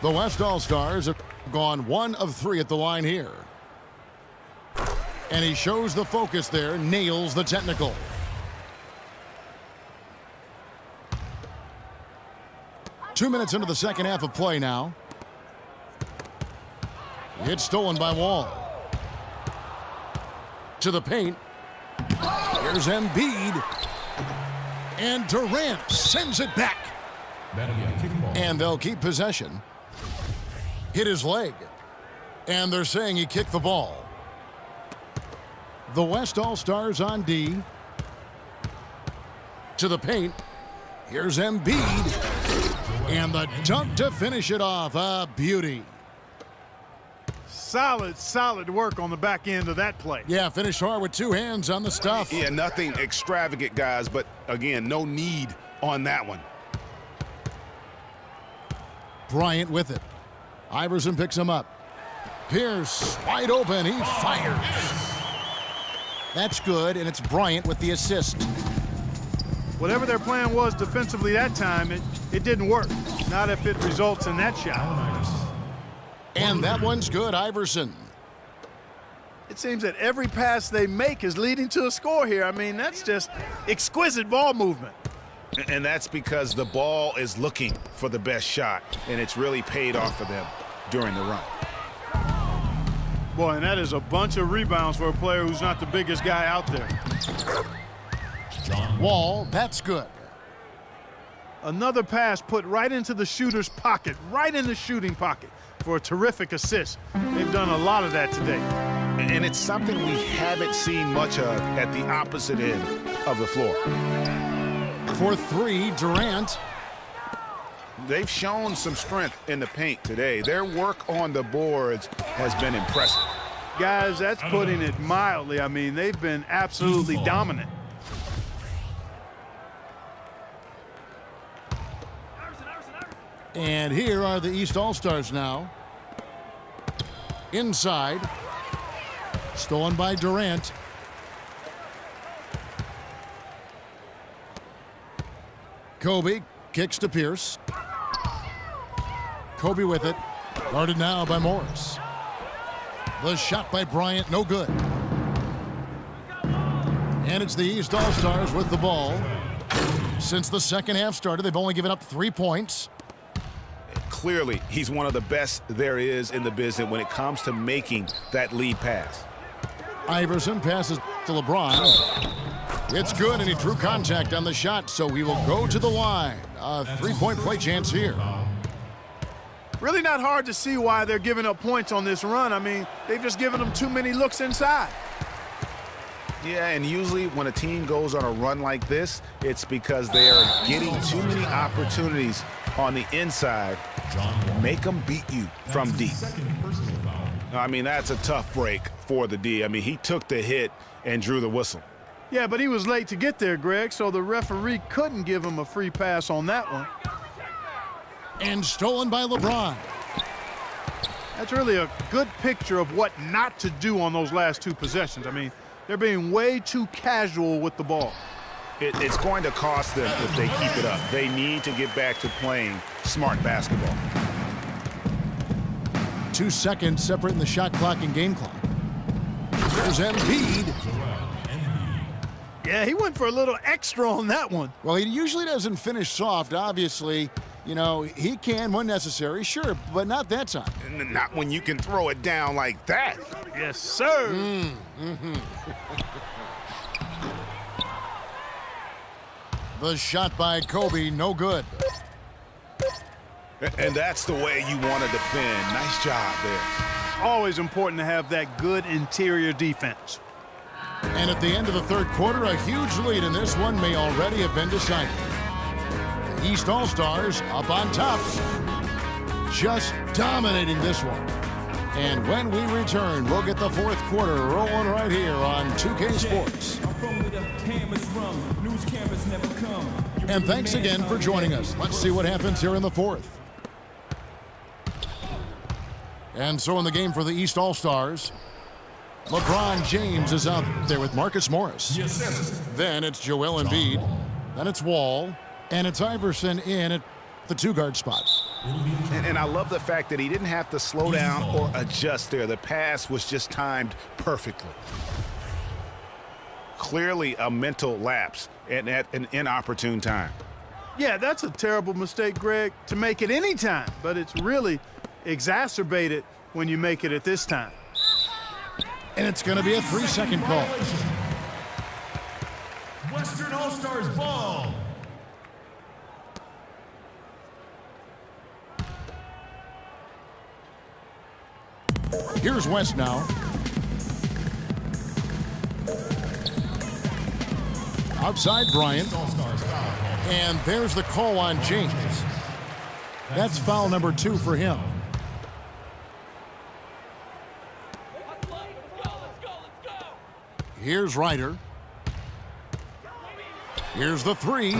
The West All-Stars have gone 1 of 3 at the line here. And he shows the focus there, nails the technical. Two minutes into the second half of play now. It's stolen by Wall. To the paint. Here's Embiid. And Durant sends it back. And they'll keep possession. Hit his leg. And they're saying he kicked the ball. The West All-Stars on D. To the paint. Here's Embiid. And the dunk to finish it off. A beauty. Solid work on the back end of that play. Yeah, finished hard with 2 hands on the stuff. Yeah, nothing extravagant, guys, but again, no need on that one. Bryant with it. Iverson picks him up. Pierce wide open. He fires. That's good, and it's Bryant with the assist. Whatever their plan was defensively that time, it didn't work. Not if it results in that shot. And that one's good, Iverson. It seems that every pass they make is leading to a score here. I mean, that's just exquisite ball movement. And that's because the ball is looking for the best shot, and it's really paid off for them during the run. Boy, and that is a bunch of rebounds for a player who's not the biggest guy out there. Wall, that's good. Another pass put right into the shooter's pocket, right in the shooting pocket for a terrific assist. They've done a lot of that today. And it's something we haven't seen much of at the opposite end of the floor. For 3, Durant. They've shown some strength in the paint today. Their work on the boards has been impressive. Guys, that's putting it mildly. I mean, they've been absolutely dominant. And here are the East All-Stars now. Inside. Stolen by Durant. Kobe kicks to Pierce. Kobe with it. Guarded now by Morris. The shot by Bryant, no good. And it's the East All-Stars with the ball. Since the second half started, they've only given up 3 points. Clearly, he's one of the best there is in the business when it comes to making that lead pass. Iverson passes to LeBron. It's good, and he drew contact on the shot, so he will go to the line. A 3-point play chance here. Really not hard to see why they're giving up points on this run. I mean, they've just given them too many looks inside. Yeah, and usually when a team goes on a run like this, it's because they are getting too many opportunities on the inside. Make them beat you from deep. I mean, that's a tough break for the D. I mean, he took the hit and drew the whistle. Yeah, but he was late to get there, Greg, so the referee couldn't give him a free pass on that one. And stolen by LeBron. That's really a good picture of what not to do on those last 2 possessions. I mean, they're being way too casual with the ball. It's going to cost them if they keep it up. They need to get back to playing smart basketball. 2 seconds separating the shot clock and game clock. There's Embiid. Yeah, he went for a little extra on that one. Well, he usually doesn't finish soft, obviously. You know, he can when necessary, sure, but not that time. Not when you can throw it down like that. Yes, sir. The shot by Kobe, no good. And that's the way you want to defend. Nice job there. Always important to have that good interior defense. And at the end of the third quarter, a huge lead in this one may already have been decided. The East All-Stars up on top. Just dominating this one. And when we return, we'll get the fourth quarter rolling right here on 2K Sports. And thanks again for joining us. Let's see what happens here in the fourth. And so in the game for the East All-Stars, LeBron James is out there with Marcus Morris. Then it's Joel Embiid. Then it's Wall. And it's Iverson in at the 2-guard spot. And I love the fact that he didn't have to slow down or adjust there. The pass was just timed perfectly. Clearly a mental lapse and at an inopportune time. Yeah, that's a terrible mistake, Greg, to make it any time, but it's really exacerbated when you make it at this time. And it's going to be a 3-second call. Western All-Stars ball. Here's West now. Outside Bryant. And there's the call on James. That's foul number 2 for him. Here's Ryder. Here's the 3.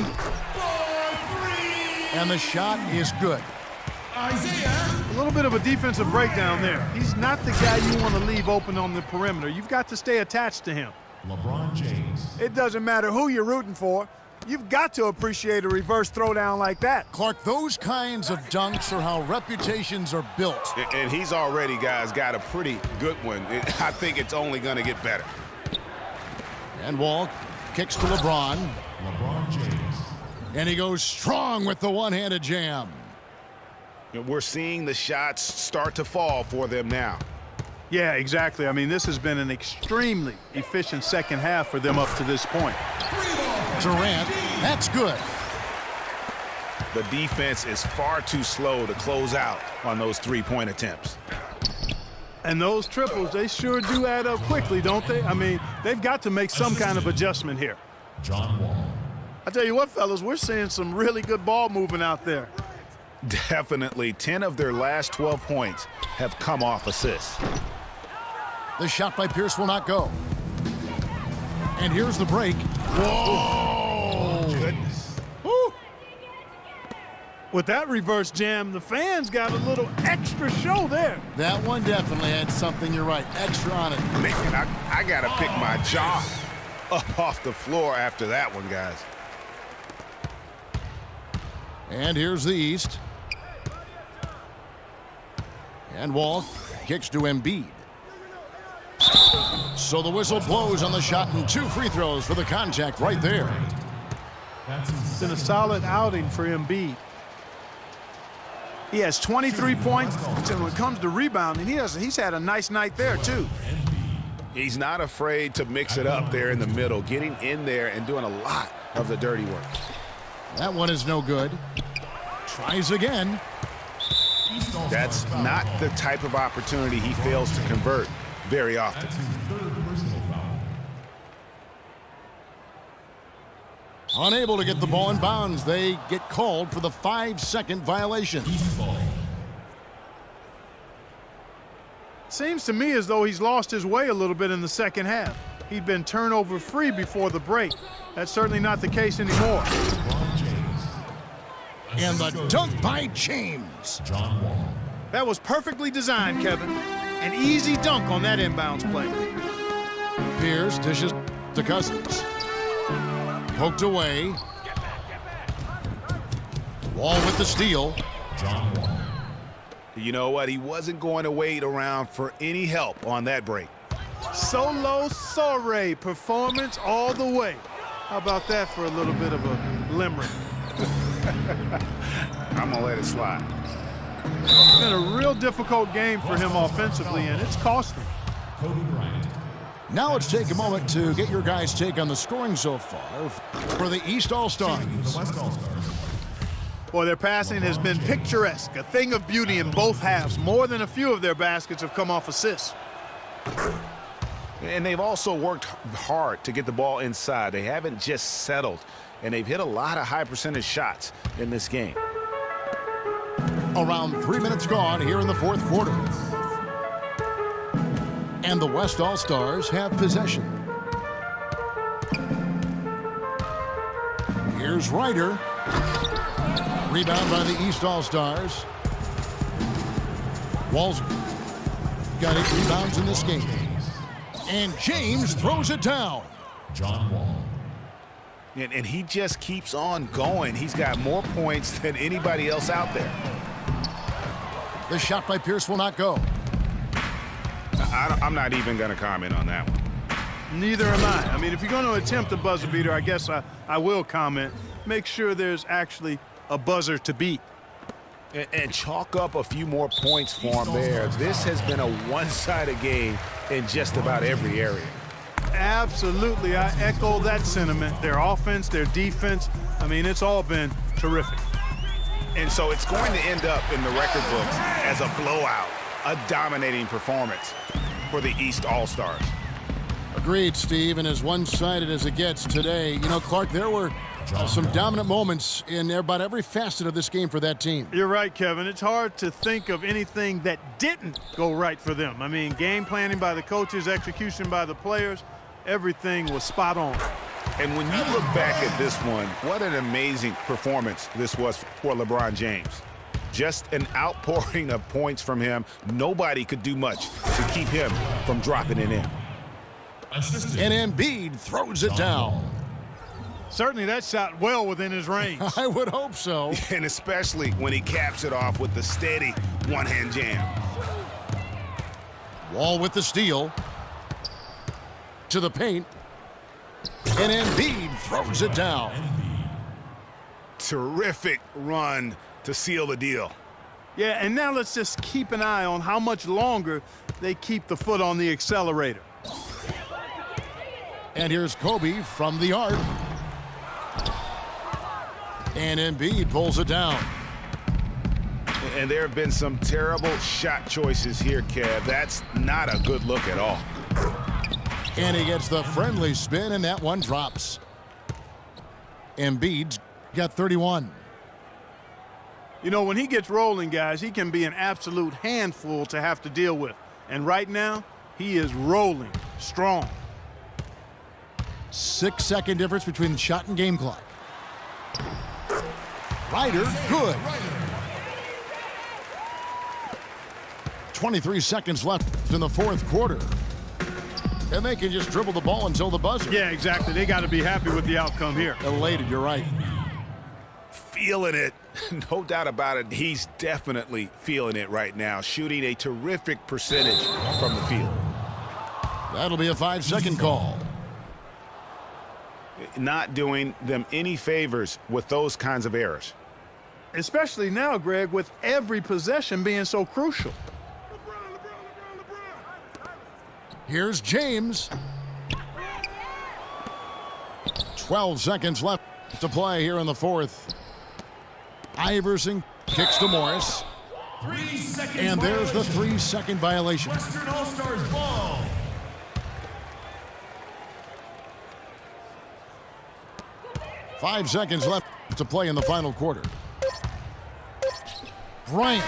And the shot is good. Isaiah. A little bit of a defensive breakdown there. He's not the guy you want to leave open on the perimeter. You've got to stay attached to him. LeBron James. It doesn't matter who you're rooting for. You've got to appreciate a reverse throwdown like that. Clark, those kinds of dunks are how reputations are built. And he's already, guys, got a pretty good one. I think it's only going to get better. And Wall kicks to LeBron. LeBron James. And he goes strong with the one-handed jam. We're seeing the shots start to fall for them now. Yeah, exactly. I mean, this has been an extremely efficient second half for them up to this point. Durant, that's good. The defense is far too slow to close out on those three-point attempts. And those triples, they sure do add up quickly, don't they? I mean, they've got to make some kind of adjustment here. John Wall. I tell you what, fellas, we're seeing some really good ball movement out there. Definitely 10 of their last 12 points have come off assists. The shot by Pierce will not go. And here's the break. Whoa! Goodness. Woo. With that reverse jam, the fans got a little extra show there. That one definitely had something, you're right, extra on it. Man, I got to pick my jaw up off the floor after that one, guys. And here's the East. And Wall kicks to Embiid. So the whistle blows on the shot and 2 free throws for the contact right there. It's been a solid outing for Embiid. He has 23 points, and when it comes to rebounding, he's had a nice night there, too. He's not afraid to mix it up there in the middle, getting in there and doing a lot of the dirty work. That one is no good. Tries again. That's not the type of opportunity he fails to convert very often. That's his 3rd personal foul. Unable to get the ball in bounds, they get called for the 5-second violation. East ball. Seems to me as though he's lost his way a little bit in the second half. He'd been turnover free before the break. That's certainly not the case anymore. LeBron James. And the dunk by James. John Wall. That was perfectly designed, Kevin. An easy dunk on that inbounds play. Pierce dishes to Cousins. Poked away. Wall with the steal. John Wall. You know what? He wasn't going to wait around for any help on that break. Solo Soiree performance all the way. How about that for a little bit of a limerick? I'm going to let it slide. It's been a real difficult game for him offensively, and it's cost him. Kobe Bryant. Now let's take a moment to get your guys' take on the scoring so far for the East All-Stars. The West All-Stars. Boy, their passing has been picturesque, a thing of beauty in both halves. More than a few of their baskets have come off assists. And they've also worked hard to get the ball inside. They haven't just settled, and they've hit a lot of high-percentage shots in this game. Around 3 minutes gone here in the 4th quarter. And the West All-Stars have possession. Here's Ryder. Rebound by the East All-Stars. Wall's got 8 rebounds in this game. And James throws it down. John Wall. And he just keeps on going. He's got more points than anybody else out there. The shot by Pierce will not go. I'm not even going to comment on that one. Neither am I. I mean, if you're going to attempt a buzzer beater, I guess I will comment. Make sure there's actually a buzzer to beat. And chalk up a few more points for him there. This has been a one-sided game in just about every area. Absolutely. I echo that sentiment. Their offense, their defense, I mean, it's all been terrific. And so it's going to end up in the record books as a blowout, a dominating performance for the East All-Stars. Agreed, Steve, and as one-sided as it gets today, you know, Clark, there were some dominant moments in about every facet of this game for that team. You're right, Kevin. It's hard to think of anything that didn't go right for them. I mean, game planning by the coaches, execution by the players, everything was spot on. And when you look back at this one, what an amazing performance this was for LeBron James. Just an outpouring of points from him. Nobody could do much to keep him from dropping it in. And Embiid throws it down. Certainly that shot well within his range. I would hope so. And especially when he caps it off with the steady one-hand jam. Wall with the steal. To the paint. And Embiid throws it down. Terrific run to seal the deal. Yeah, and now let's just keep an eye on how much longer they keep the foot on the accelerator. And here's Kobe from the arc. And Embiid pulls it down. And there have been some terrible shot choices here, Kev. That's not a good look at all. And he gets the friendly spin, and that one drops. Embiid's got 31. You know, when he gets rolling, guys, he can be an absolute handful to have to deal with. And right now, he is rolling strong. 6-second difference between the shot and game clock. Ryder, good. 23 seconds left in the fourth quarter. And they can just dribble the ball until the buzzer. Yeah, exactly. They got to be happy with the outcome here. Elated, you're right. Feeling it. No doubt about it. He's definitely feeling it right now, shooting a terrific percentage from the field. That'll be a 5-second call. Not doing them any favors with those kinds of errors. Especially now, Greg, with every possession being so crucial. Here's James. 12 seconds left to play here in the fourth. Iverson kicks to Morris. 3 seconds. And there's the 3-second violation. Western All-Stars ball. Five seconds left to play in the final quarter. Bryant.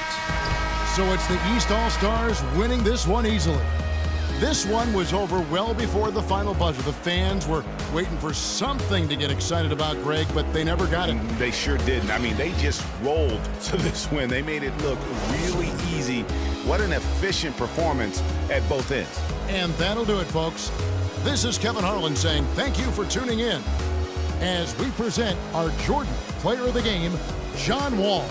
So it's the East All-Stars winning this one easily. This one was over well before the final buzzer. The fans were waiting for something to get excited about, Greg, but they never got it. They sure didn't. I mean, they just rolled to this win. They made it look really easy. What an efficient performance at both ends. And that'll do it, folks. This is Kevin Harlan saying thank you for tuning in as we present our Jordan Player of the Game, John Wall.